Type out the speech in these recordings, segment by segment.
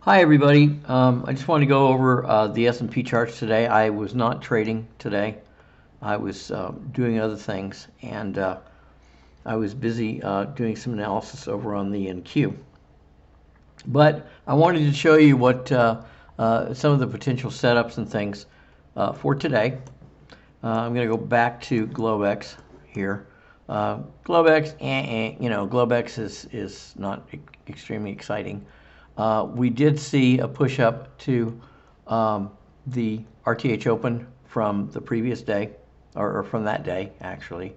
Hi everybody. I just wanted to go over the S&P charts today. I was not trading today. I was doing other things, and I was busy doing some analysis over on the NQ. But I wanted to show you what some of the potential setups and things for today. I'm going to go back to Globex here. Globex, Globex is not extremely exciting. We did see a push up to the RTH Open from the previous day, or from that day, actually.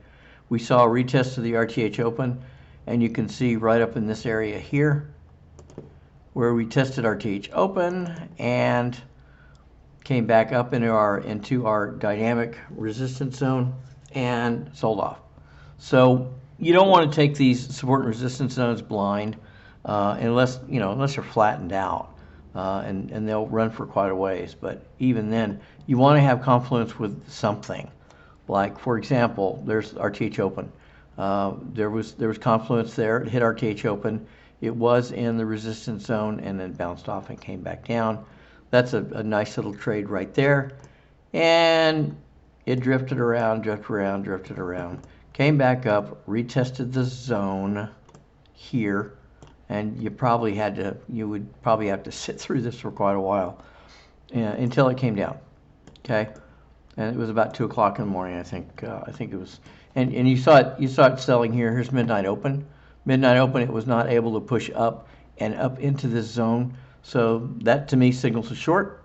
We saw a retest of the RTH Open, and you can see right up in this area here where we tested RTH Open and came back up into our dynamic resistance zone and sold off. So you don't want to take these support and resistance zones blind unless they're flattened out, and they'll run for quite a ways. But even then, you want to have confluence with something. Like, for example, there's RTH Open. There was confluence there. It hit RTH Open. It was in the resistance zone and then bounced off and came back down. That's a nice little trade right there. And it drifted around, drifted around, came back up, retested the zone here, and you would probably have to sit through this for quite a while until it came down. Okay, and it was about 2 o'clock in the morning, I think. I think it was, and you saw it selling here. Here's midnight open. Midnight open, it was not able to push up and up into this zone. So that to me signals a short.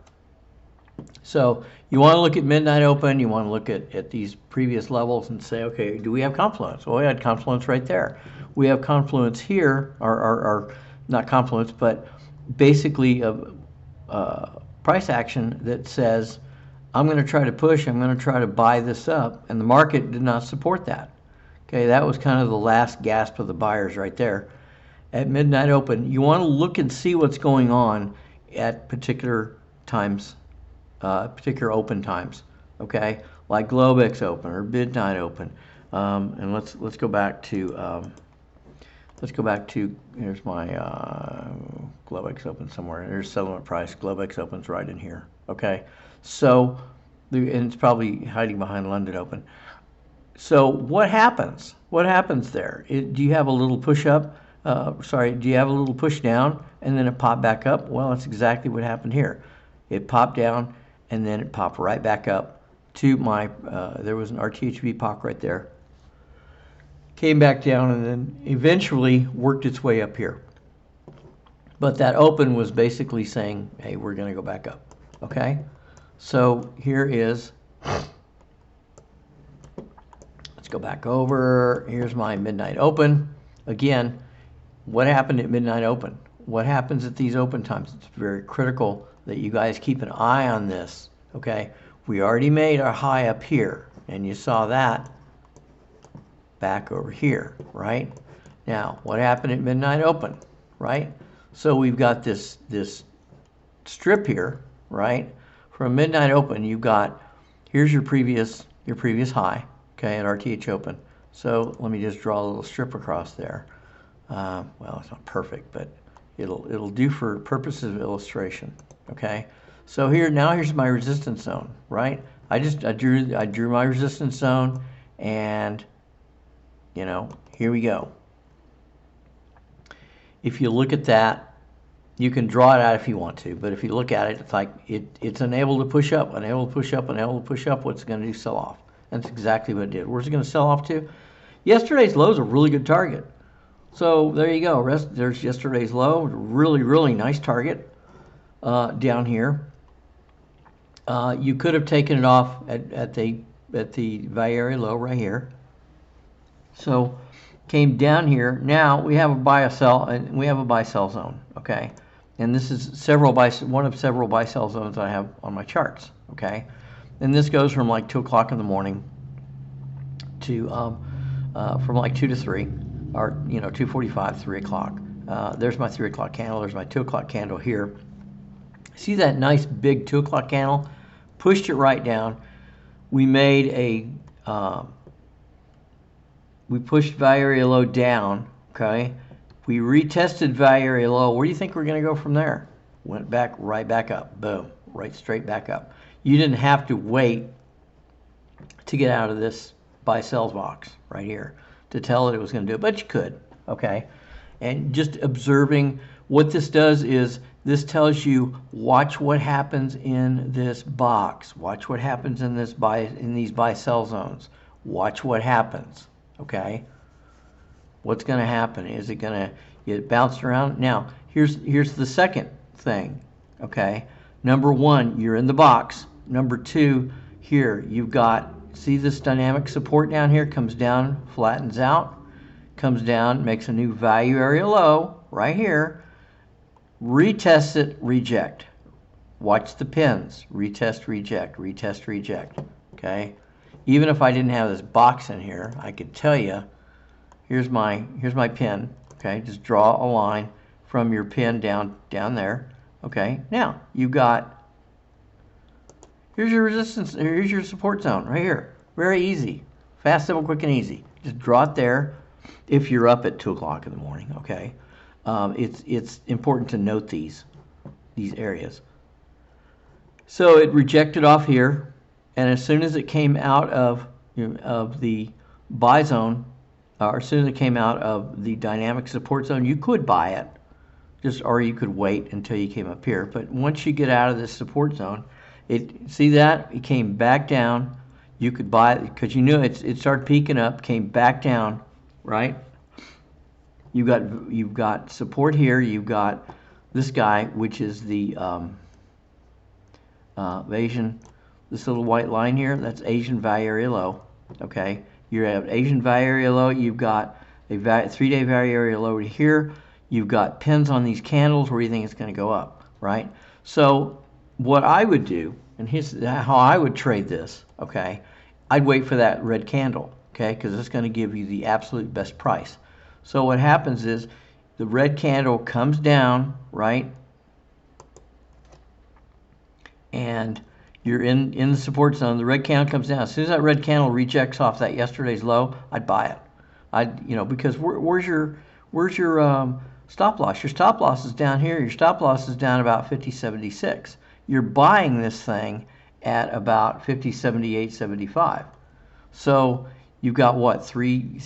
So you want to look at midnight open, you want to look at these previous levels and say, okay, do we have confluence? Well, we had confluence right there. We have confluence here, or not confluence, but basically a price action that says, I'm going to try to push, I'm going to try to buy this up, and the market did not support that. Okay, that was kind of the last gasp of the buyers right there. At midnight open, you want to look and see what's going on at particular times, particular open times. Okay, like Globex open or midnight open. And let's go back to here's my Globex open somewhere. There's settlement price. Globex opens right in here. Okay, so and it's probably hiding behind London open. So what happens? What happens there? Do you have a little push up? Do you have a little push down and then it popped back up? Well, that's exactly what happened here. It popped down and then it popped right back up to my, there was an RTHB pop right there. Came back down and then eventually worked its way up here. But that open was basically saying, hey, we're going to go back up. Okay? So here is, let's go back over. Here's my midnight open. Again, what happened at midnight open? What happens at these open times? It's very critical that you guys keep an eye on this. Okay? We already made our high up here, and you saw that back over here, right? Now, what happened at midnight open, right? So we've got this strip here, right? From midnight open, you've got, here's your previous high, okay, at RTH open. So let me just draw a little strip across there. Well, it's not perfect, but it'll do for purposes of illustration, okay? So here's my resistance zone, right? I drew my resistance zone, and here we go. If you look at that, you can draw it out if you want to, but if you look at it, it's like it's unable to push up, unable to push up, unable to push up. What's it going to do? Sell off. That's exactly what it did. Where's it going to sell off to? Yesterday's low is a really good target. So there you go. There's yesterday's low. Really, really nice target down here. You could have taken it off at the value area low right here. So came down here. Now we have a buy sell, and we have a buy sell zone. Okay, and this is one of several buy sell zones I have on my charts. Okay, and this goes from like 2 o'clock in the morning to from like 2 to 3, or 2:45, 3 o'clock. There's my 3 o'clock candle. There's my 2 o'clock candle here. See that nice big 2 o'clock candle? Pushed it right down. We made a we pushed value area low down. Okay, we retested value area low. Where do you think we're going to go from there? went back, right back up, boom, right straight back up. You didn't have to wait to get out of this buy sells box right here to tell it was going to do it, but you could, okay? And just observing what this does is this tells you, watch what happens in this box. Watch what happens in this these buy sell zones. Watch what happens, okay? What's going to happen? Is it going to get bounced around? Now, here's the second thing, okay? Number one, you're in the box. Number two, here you've got, see this dynamic support down here, comes down, flattens out, comes down, makes a new value area low right here, retest it, reject. Watch the pins, retest, reject, retest, reject, okay? Even if I didn't have this box in here, I could tell you, here's my pin, okay? Just draw a line from your pin down there, okay? Now, you've got, here's your resistance, here's your support zone right here. Very easy, fast, simple, quick, and easy. Just draw it there if you're up at 2 o'clock in the morning, okay? It's important to note these areas. So it rejected off here, and as soon as it came out of the buy zone, or as soon as it came out of the dynamic support zone, you could buy it, or you could wait until you came up here. But once you get out of this support zone, see that it came back down. You could buy it because you knew it started peaking up, came back down, right? You've got support here. You've got this guy, which is the Asian. This little white line here, that's Asian value area low. Okay, you have Asian value area low. You've got a 3-day value area low here. You've got pins on these candles where you think it's going to go up, right? So what I would do, and here's how I would trade this. Okay, I'd wait for that red candle. Okay, because it's going to give you the absolute best price. So what happens is the red candle comes down, right? And you're in the support zone. The red candle comes down. As soon as that red candle rejects off that yesterday's low, I'd buy it. Because where's your stop loss? Your stop loss is down here. Your stop loss is down about 50.76. You're buying this thing at about 50.78.75. So you've got what, three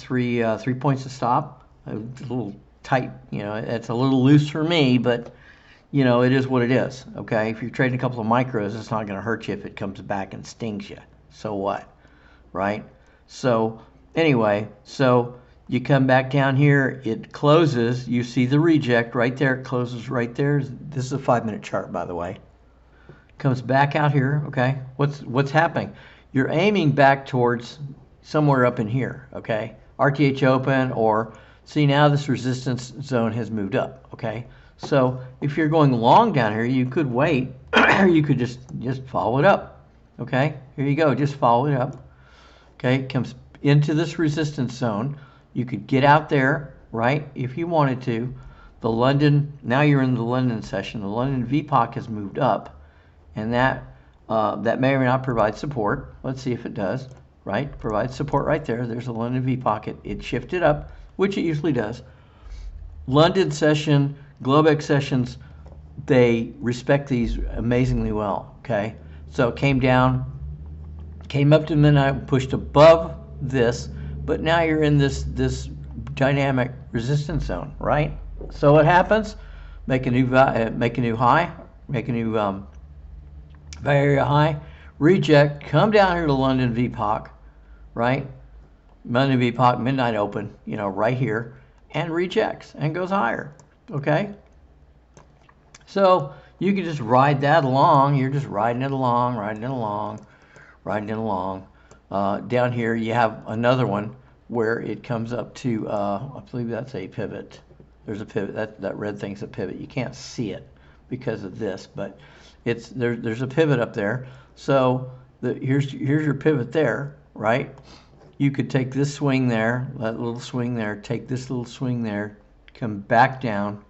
points to stop? A little tight, it's a little loose for me, but it is what it is, okay? If you're trading a couple of micros, it's not going to hurt you if it comes back and stings you. So what, right? So anyway, so you come back down here, it closes, you see the reject right there, it closes right there. This is a 5-minute chart, by the way. Comes back out here, okay? What's happening? You're aiming back towards somewhere up in here, okay? RTH open, or see, now this resistance zone has moved up, okay? So if you're going long down here, you could wait, or you could just follow it up, okay? Here you go, just follow it up, okay? It comes into this resistance zone. You could get out there, right, if you wanted to. The London, now you're in the London session. The London VPOC has moved up, and that may or may not provide support. Let's see if it does, right? Provides support right there. There's a London VPOC. It shifted up, which it usually does. London session, Globex sessions, they respect these amazingly well, okay? So it came down, came up to midnight, pushed above this, but now you're in this dynamic resistance zone, right? So what happens? Make a new high, make a new value area high, reject, come down here to London VPOC, right? London VPOC, midnight open, right here, and rejects and goes higher, okay? So you can just ride that along. You're just riding it along, riding it along, riding it along. Down here you have another one where it comes up to, I believe that's a pivot. There's a pivot. That red thing's a pivot. You can't see it because of this, but there's a pivot up there. So here's your pivot there, right? You could take this swing there, that little swing there, take this little swing there, come back down.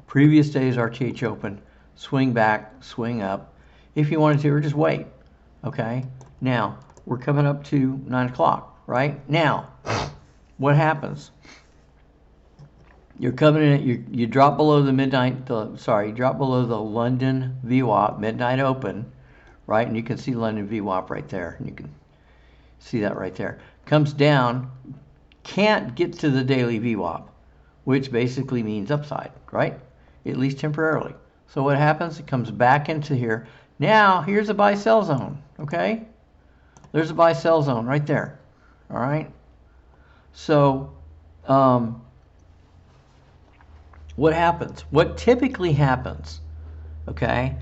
Previous day's RTH open, swing back, swing up. If you wanted to, or just wait, okay? Now, we're coming up to 9 o'clock, right? Now, what happens? You're coming in, you drop below the you drop below the London VWAP, midnight open, right? And you can see London VWAP right there. And you can see that right there. Comes down, can't get to the daily VWAP, which basically means upside, right? At least temporarily. So what happens? It comes back into here. Now, here's a buy-sell zone, okay? There's a buy-sell zone right there, all right? So, what happens? What typically happens, okay?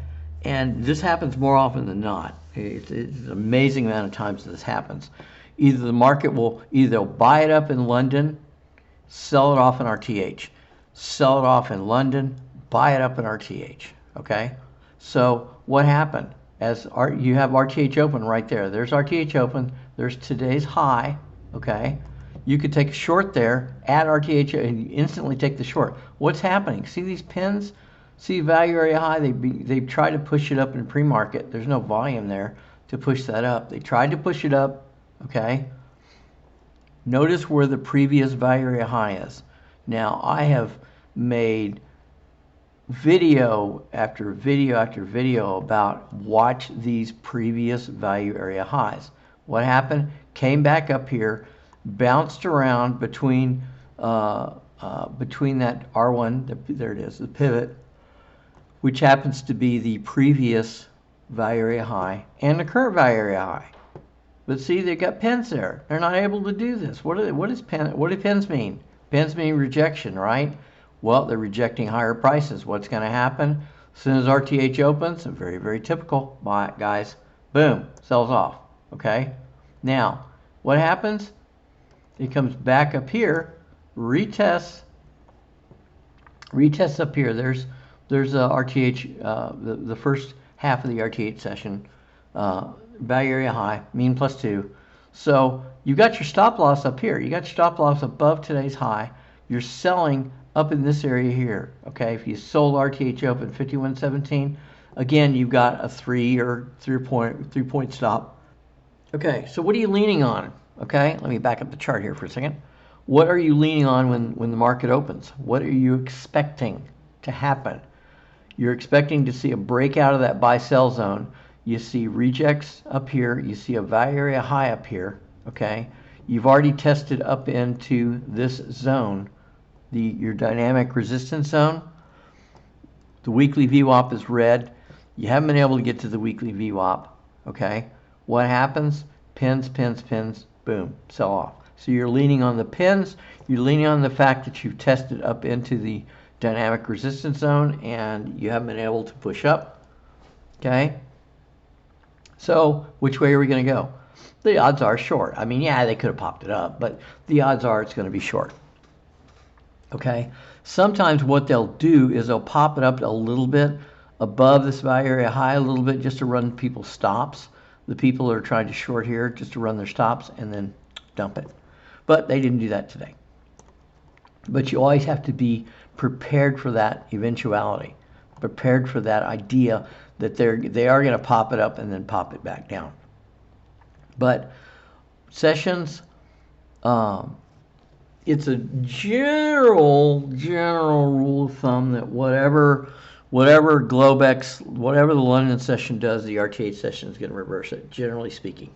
And this happens more often than not. It's an amazing amount of times that this happens. Either the market will either buy it up in London, sell it off in RTH, sell it off in London, buy it up in RTH, okay? So what happened? As you have RTH open right there. There's RTH open. There's today's high, okay? You could take a short there, add RTH, and instantly take the short. What's happening? See these pins? See value area high? They tried to push it up in pre-market. There's no volume there to push that up. They tried to push it up, okay? Notice where the previous value area high is. Now, I have made video after video after video about watch these previous value area highs. What happened? Came back up here, bounced around between that R1, there it is, the pivot, which happens to be the previous value area high and the current value area high. But see, they got pins there. They're not able to do this. What do pins mean? Pins mean rejection, right? Well, they're rejecting higher prices. What's going to happen? As soon as RTH opens, very, very typical, guys, boom, sells off, okay? Now, what happens? It comes back up here, retests up here. There's RTH, the first half of the RTH session, value area high, mean +2. So you got your stop loss up here. You got your stop loss above today's high. You're selling up in this area here, okay? If you sold RTH open 51.17, again, you've got a 3-point stop. Okay, so what are you leaning on? Okay, let me back up the chart here for a second. What are you leaning on when the market opens? What are you expecting to happen? You're expecting to see a breakout of that buy-sell zone. You see rejects up here. You see a value area high up here, okay? You've already tested up into this zone, your dynamic resistance zone. The weekly VWAP is red. You haven't been able to get to the weekly VWAP, okay? What happens? Pins, pins, pins, boom, sell off. So you're leaning on the pins. You're leaning on the fact that you've tested up into the dynamic resistance zone and you haven't been able to push up, okay? So which way are we going to go? The odds are short. I mean, yeah, they could have popped it up, but the odds are it's going to be short. Okay? Sometimes what they'll do is they'll pop it up a little bit above this value area high a little bit just to run people's stops. The people that are trying to short here just to run their stops and then dump it. But they didn't do that today. But you always have to be prepared for that eventuality, prepared for that idea that they are going to pop it up and then pop it back down. But sessions, it's a general rule of thumb that whatever Globex, whatever the London session does, the RTH session is going to reverse it, generally speaking.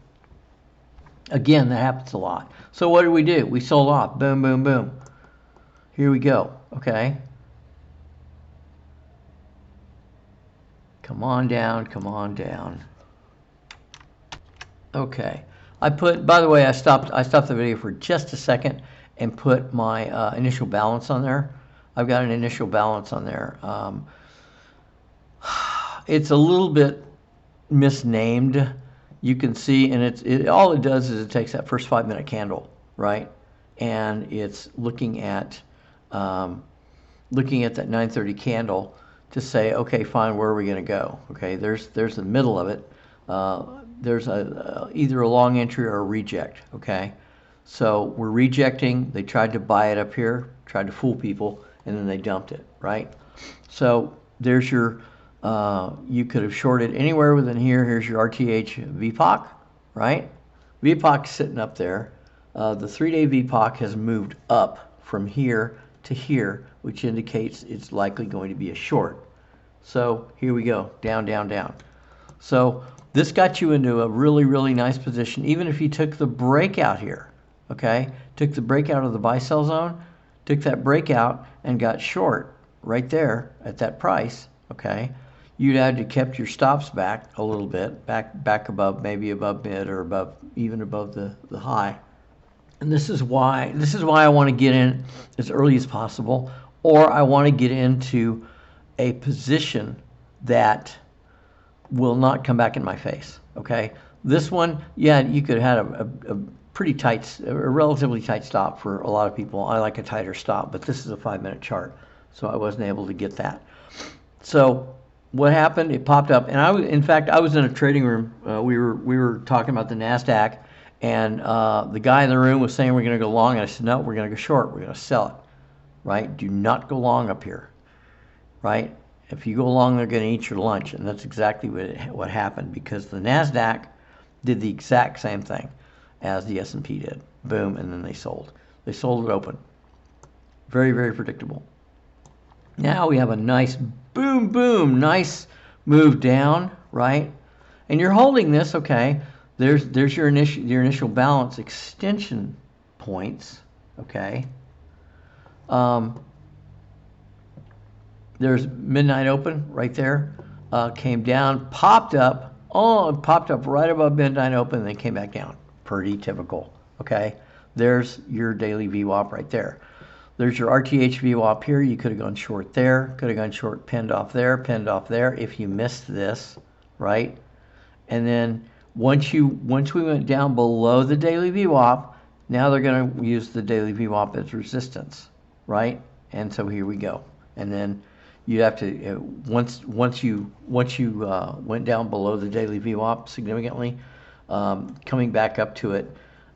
Again, that happens a lot. So what do? We sold off. Boom, boom, boom. Here we go. Okay. Come on down, come on down. Okay. By the way, I stopped the video for just a second and put my initial balance on there. I've got an initial balance on there. It's a little bit misnamed. You can see, and all it does is it takes that first 5-minute candle, right? And it's looking at that 930 candle to say, okay, fine, where are we going to go? Okay, there's the middle of it. There's either a long entry or a reject. Okay, so we're rejecting. They tried to buy it up here, tried to fool people, and then they dumped it, right? So there's your. You could have shorted anywhere within here. Here's your RTH VPOC, right? VPOC sitting up there. The 3-day VPOC has moved up from here to here, which indicates it's likely going to be a short. So here we go, down, down, down. So this got you into a really, really nice position, even if you took the breakout here, okay? Took the breakout of the buy sell zone, took that breakout and got short right there at that price, okay? You'd have to kept your stops back a little bit, back above, maybe above mid or above, even above the high. And this is why I want to get in as early as possible, or I want to get into a position that will not come back in my face, okay? This one, yeah, you could have a pretty tight, a relatively tight stop for a lot of people. I like a tighter stop, but this is a 5-minute chart, so I wasn't able to get that. So what happened? It popped up, and in fact, I was in a trading room. We were talking about the NASDAQ, and the guy in the room was saying we're going to go long, and I said, no, we're going to go short. We're going to sell it, right? Do not go long up here, right? If you go long, they're going to eat your lunch, and that's exactly what happened, because the NASDAQ did the exact same thing as the S&P did. Boom, and then they sold. They sold it open. Very, very predictable. Now we have a nice boom, boom, nice move down, right? And you're holding this, okay? There's your initial balance extension points, okay? There's midnight open right there, came down, popped up, popped up right above midnight open, and then came back down. Pretty typical, okay? There's your daily VWAP right there. There's your RTH VWAP here. You could have gone short there, could have gone short, pinned off there, if you missed this, right? And then once we went down below the daily VWAP, now they're going to use the daily VWAP as resistance, right? And so here we go. And then you have to once you went down below the daily VWAP significantly, coming back up to it,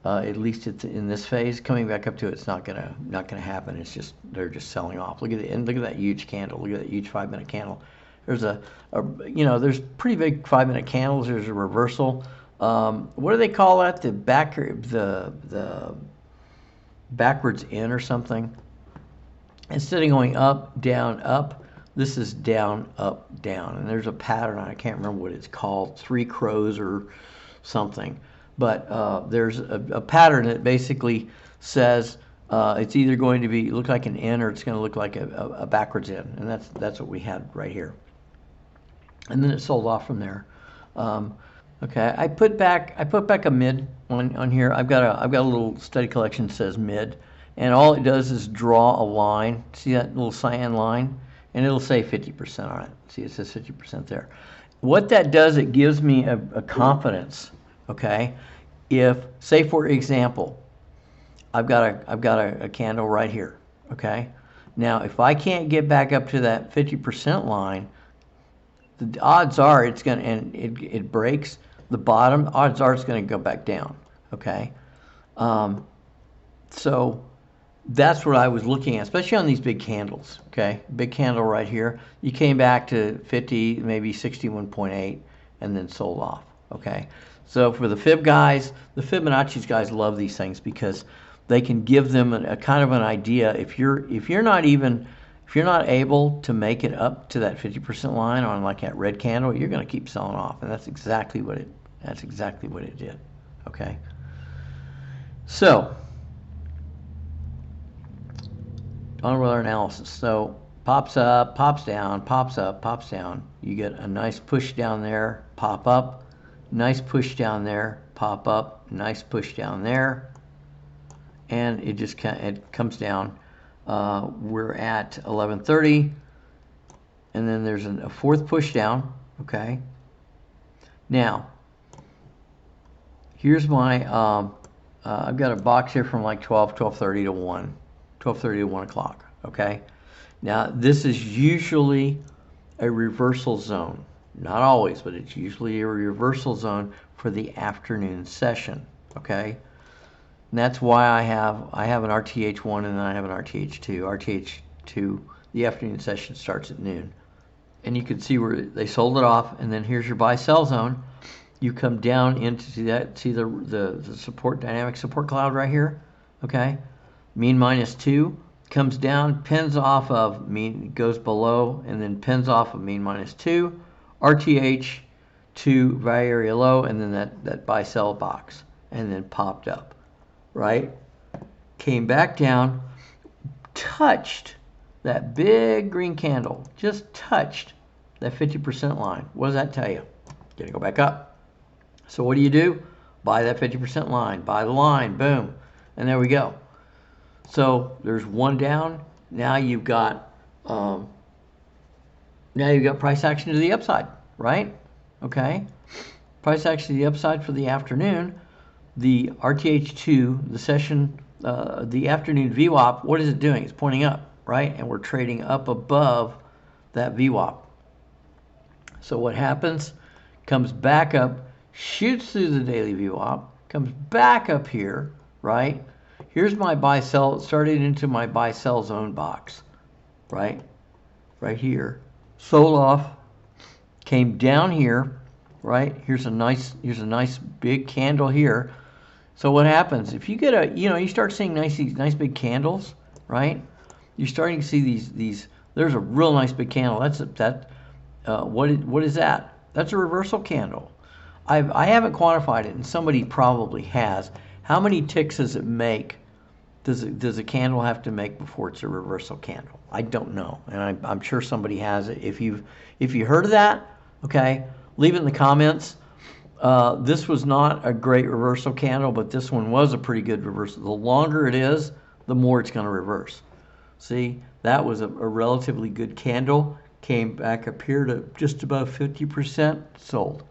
at least it's in this phase, coming back up to it's not gonna happen. It's just they're just selling off. Look at it, and look at that huge candle. Look at that huge 5-minute candle. There's there's pretty big 5-minute candles. There's a reversal. What do they call that? The backwards in or something. Instead of going up, down, up, this is down, up, down. And there's a pattern. I can't remember what it's called. 3 crows or something. But there's a pattern that basically says it's either going to look like an in, or it's going to look like a backwards in. And that's what we had right here. And then it sold off from there. Okay, I put back a mid on here. I've got a little study collection that says mid, and all it does is draw a line. See that little cyan line? And it'll say 50% on it. See, it says 50% there. What that does, it gives me a confidence. Okay, if, say for example, I've got a candle right here. Okay, now if I can't get back up to that 50% line, the odds are it's going to, and it breaks the bottom, odds are it's going to go back down, okay? So that's what I was looking at, especially on these big candles, okay? Big candle right here. You came back to 50, maybe 61.8, and then sold off, okay? So for the Fib guys, the Fibonacci guys love these things because they can give them a kind of an idea. If you're not able to make it up to that 50% line on like that red candle, you're going to keep selling off, and that's exactly what it did. Okay. So on with our analysis. So pops up, pops down, pops up, pops down. You get a nice push down there, pop up, nice push down there, pop up, nice push down there, and it comes down. We're at 11:30, and then there's a fourth push down. Okay. Now, here's my I've got a box here from like 12:30 to 1, 12:30 to 1 o'clock. Okay. Now this is usually a reversal zone. Not always, but it's usually a reversal zone for the afternoon session. Okay. And that's why I have an RTH1 and then I have an RTH2. RTH2, the afternoon session starts at noon. And you can see where they sold it off, and then here's your buy sell zone. You come down into see the support, dynamic support cloud right here, okay? Mean -2, comes down, pins off of mean, goes below, and then pins off of mean -2, RTH to value area low, and then that buy sell box, and then popped up, right? Came back down, touched that big green candle, just touched that 50% line. What does that tell you? Gonna go back up. So what do? Buy that 50% line, buy the line, boom, and there we go. So there's one down. Now you've got price action to the upside, right? Okay, price action to the upside for the afternoon. The RTH2, the session, the afternoon VWAP. What is it doing? It's pointing up, right? And we're trading up above that VWAP. So what happens? Comes back up, shoots through the daily VWAP, comes back up here, right? Here's my buy sell, started into my buy sell zone box, right? Right here. Sold off, came down here, right? Here's a nice big candle here. So what happens? If you get you start seeing nice big candles, right? You're starting to see these there's a real nice big candle. What is that? That's a reversal candle. I haven't quantified it, and somebody probably has. How many ticks does it make? Does a candle have to make before it's a reversal candle? I don't know, and I'm sure somebody has it. If you heard of that, okay, leave it in the comments. This was not a great reversal candle, but this one was a pretty good reversal. The longer it is, the more it's going to reverse. See, that was a relatively good candle. Came back up here to just about 50% sold.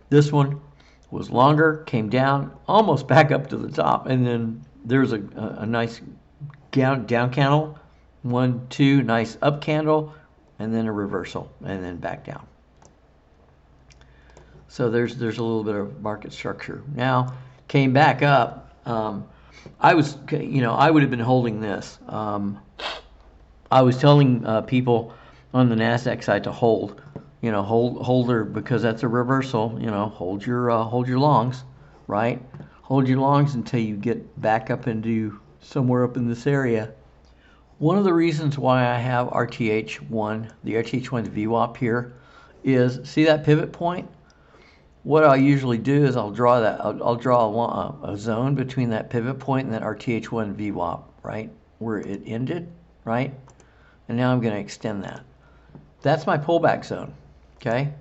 This one was longer, came down, almost back up to the top, and then there's a nice down candle, 1, 2, nice up candle, and then a reversal, and then back down. So there's a little bit of market structure. Now came back up. I would have been holding this. I was telling people on the NASDAQ side to hold her, because that's a reversal. Hold your longs, right? Hold your longs until you get back up into somewhere up in this area. One of the reasons why I have RTH1, the RTH1 VWAP here, is see that pivot point. What I usually do is I'll draw a zone between that pivot point and that RTH1 VWAP, right, where it ended, right? And now I'm going to extend that. That's my pullback zone. Okay,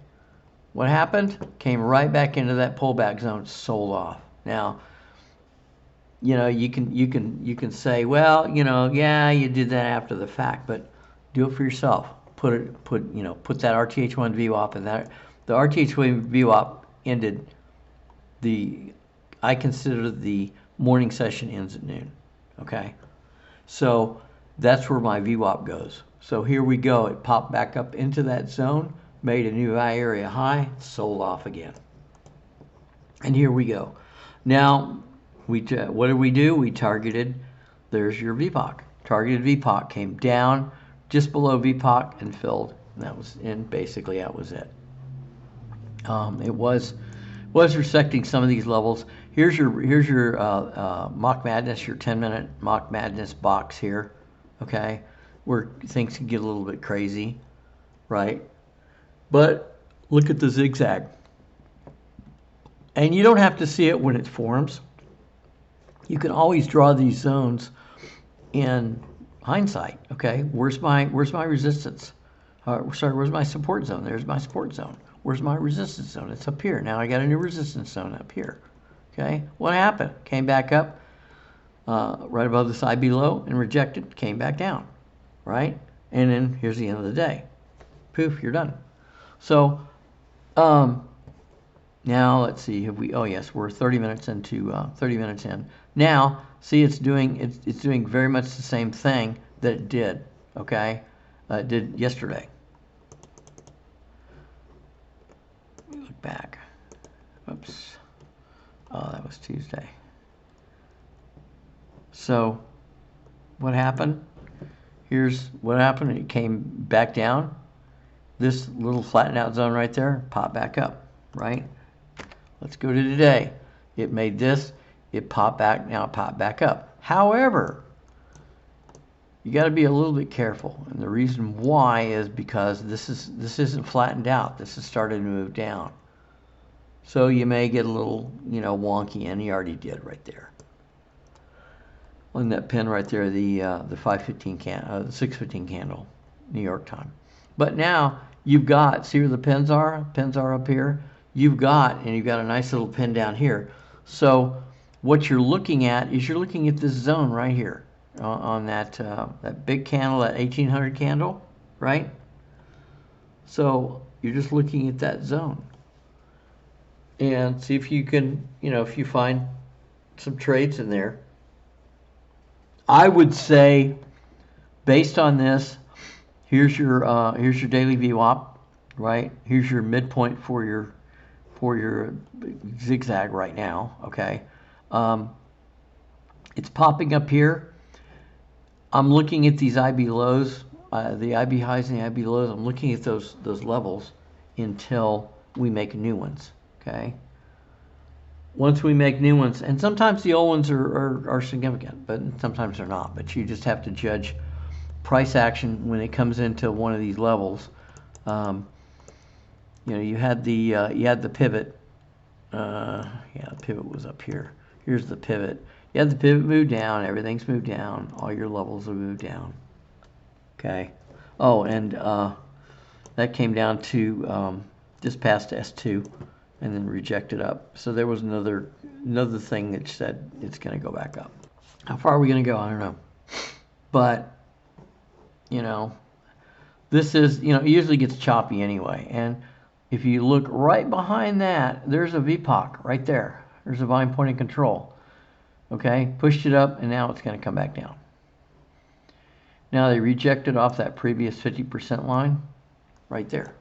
what happened? Came right back into that pullback zone, sold off. Now, you can say, well, yeah, you did that after the fact, but do it for yourself. Put that RTH1 VWAP, and that the RTH1 VWAP ended I consider the morning session ends at noon. Okay, so that's where my VWAP goes. So here we go. It popped back up into that zone, made a new value area high, sold off again. And here we go. Now, what did we do? We targeted, there's your VPOC. Targeted VPOC, came down just below VPOC and filled. And basically that was it. It was respecting some of these levels. Here's your Mock Madness, your 10-minute Mock Madness box here, okay, where things can get a little bit crazy, right? But look at the zigzag. And you don't have to see it when it forms. You can always draw these zones in hindsight, okay? Where's my resistance? Where's my support zone? There's my support zone. Where's my resistance zone? It's up here. Now I got a new resistance zone up here. Okay, what happened? Came back up right above the side below and rejected, came back down, right? And then here's the end of the day. Poof, you're done. So now let's see, oh yes, we're 30 minutes into 30 minutes in. Now, see, it's doing very much the same thing that it did, okay? It did yesterday. Let me look back. Oops. Oh, that was Tuesday. So what happened? Here's what happened. It came back down. This little flattened out zone right there, popped back up, right? Let's go to today. It made this, it popped back, now it popped back up. However, you got to be a little bit careful. And the reason why is because this isn't flattened out. This is starting to move down. So you may get a little, wonky, and you already did right there. On that pin right there, the 515 the 615 candle, New York time. But now you've got, see where the pins are? Pins are up here. You've got a nice little pin down here. So what you're looking at is you're looking at this zone right here on that big candle, that 1800 candle, right? So you're just looking at that zone. And see if you can, if you find some trades in there. I would say, based on this, here's your daily VWAP, right? Here's your midpoint for your zigzag right now. Okay, it's popping up here. I'm looking at these IB lows, the IB highs and the IB lows. I'm looking at those levels until we make new ones. Okay. Once we make new ones, and sometimes the old ones are significant, but sometimes they're not. But you just have to judge price action when it comes into one of these levels. You had the pivot. The pivot was up here. Here's the pivot. You had the pivot move down. Everything's moved down. All your levels have moved down. Okay. Oh, and that came down to just past S2. And then rejected up. So there was another thing that said it's going to go back up. How far are we going to go? I don't know. But, this is, it usually gets choppy anyway. And if you look right behind that, there's a VPOC right there. There's a volume point of control. Okay, pushed it up, and now it's going to come back down. Now they rejected off that previous 50% line right there.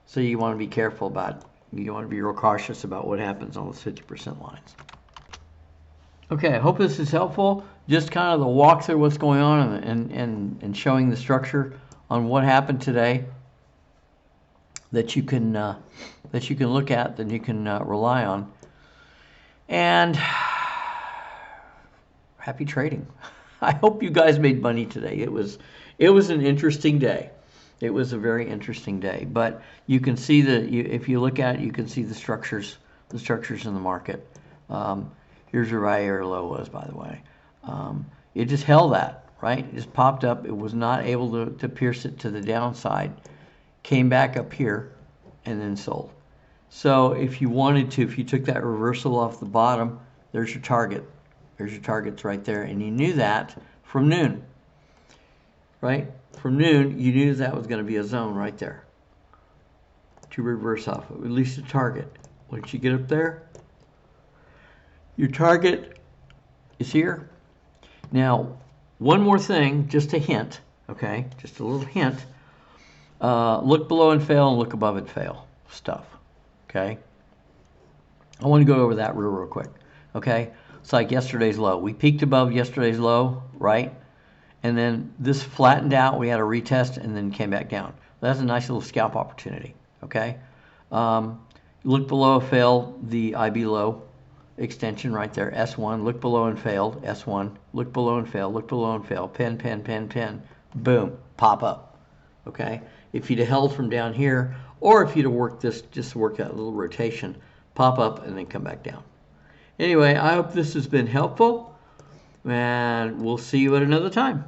So you want to be careful about it. You want to be real cautious about what happens on those 50% lines. Okay, I hope this is helpful. Just kind of the walk through what's going on and showing the structure on what happened today that you can look at, that you can rely on. And happy trading. I hope you guys made money today. It was an interesting day. It was a very interesting day, but you can see if you look at it, you can see the structures in the market. Here's where my area low was, by the way. It just held that, right? It just popped up. It was not able to pierce it to the downside. Came back up here and then sold. So if you wanted to, if you took that reversal off the bottom, there's your target. There's your targets right there, and you knew that from noon, right? From noon, you knew that was going to be a zone right there to reverse off of, at least a target. Once you get up there, your target is here. Now, one more thing, just a hint, okay? Just a little hint. Look below and fail, and look above and fail stuff, okay? I want to go over that real quick, okay? It's like yesterday's low. We peaked above yesterday's low, right? And then this flattened out. We had a retest and then came back down. That's a nice little scalp opportunity, okay? Look below, failed the IB low extension right there, S1. Look below and failed, S1. Look below and failed, look below and failed. Pin, pin, pin, pin. Boom, pop up, okay? If you'd have held from down here, or if you'd have worked this, just work that little rotation, pop up and then come back down. Anyway, I hope this has been helpful, and we'll see you at another time.